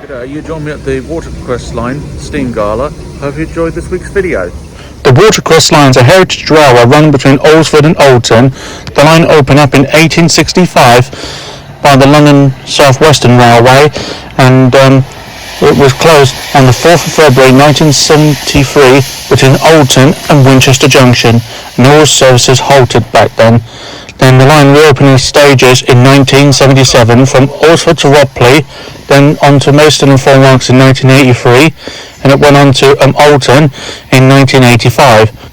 You joined me at the watercress line steam gala. Hope you enjoyed this week's video. The watercress line is a heritage railway run between Alresford and Alton. The line opened up in 1865 by the London South Western Railway, and it was closed on the 4th of February 1973 between Alton and Winchester Junction, and all services halted back then. Then the line reopened in stages in 1977 from Alresford to Ropley, then on to Maidstone and Four Marks in 1983, and it went on to Alton in 1985.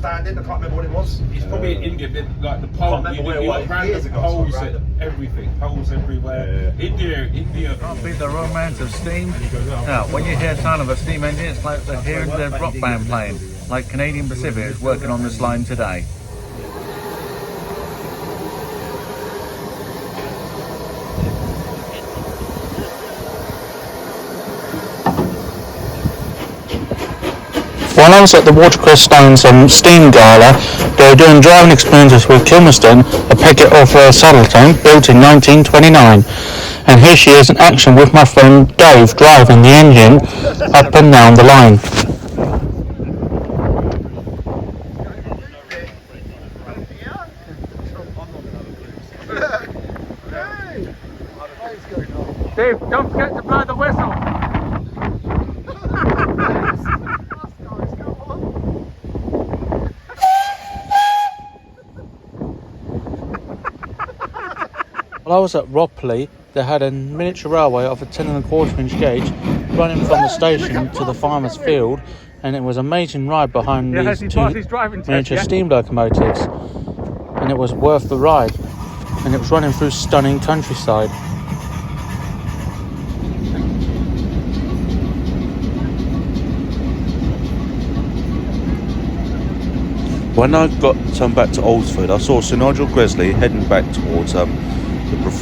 Standing, I can't remember what it was. It's probably in India, like the pole. You got random poles, everything, poles everywhere. Yeah. India. Can't beat the romance of steam. Now, when you hear sound of a steam engine, it's like they're hearing the rock band playing. Like Canadian Pacific is working on this line today. While I was at the watercress line's steam gala, they were doing driving experiences with Kilmerston, a Peckett off-road saddle tank built in 1929. And here she is in action with my friend Dave driving the engine up and down the line. Dave, don't forget to blow the whistle. While I was at Ropley, they had a miniature railway of a 10.25-inch gauge running from the station to the farmer's field, and it was an amazing ride behind these two miniature steam locomotives, and it was worth the ride, and it was running through stunning countryside. When I got back to Alresford, I saw Sir Nigel Gresley heading back towards the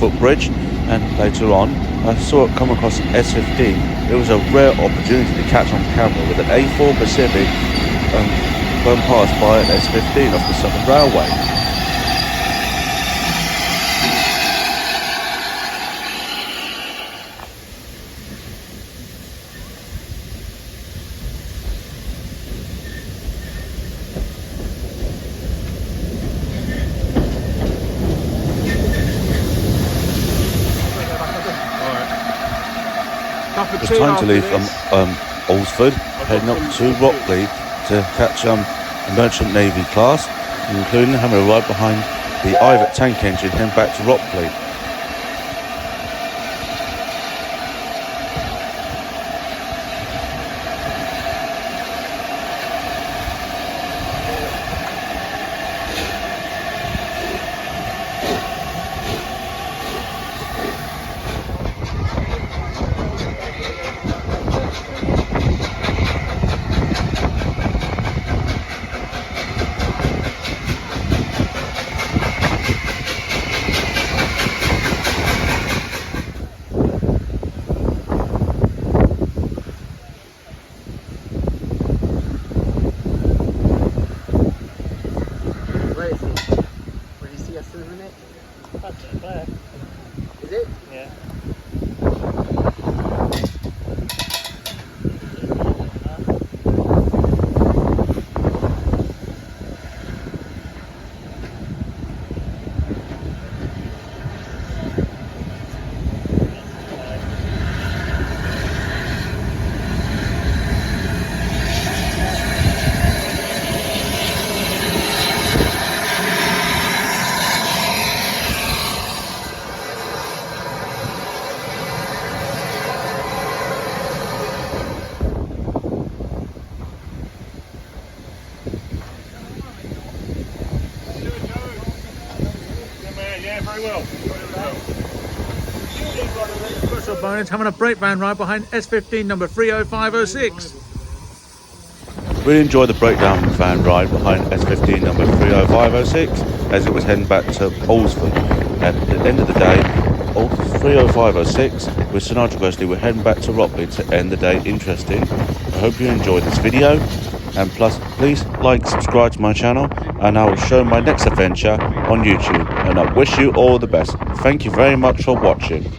footbridge, and later on I saw it come across S15. It was a rare opportunity to catch on camera with an A4 Pacific going past by an S15 off the Southern Railway. It's time to leave Alresford, heading up to Ropley to catch a Merchant Navy class, including having a ride behind the Ivet tank engine heading back to Ropley. Is it? Yeah. Yeah, very well. Special bonus having a brake van ride behind S15 number 30506. Really enjoyed the breakdown van ride behind S15 number 30506 as it was heading back to Alresford. At the end of the day, 30506 with Sir Nigel Gresley were heading back to Ropley to end the day interesting. I hope you enjoyed this video, and plus please like, subscribe to my channel, and I will show my next adventure on YouTube, and I wish you all the best. Thank you very much for watching.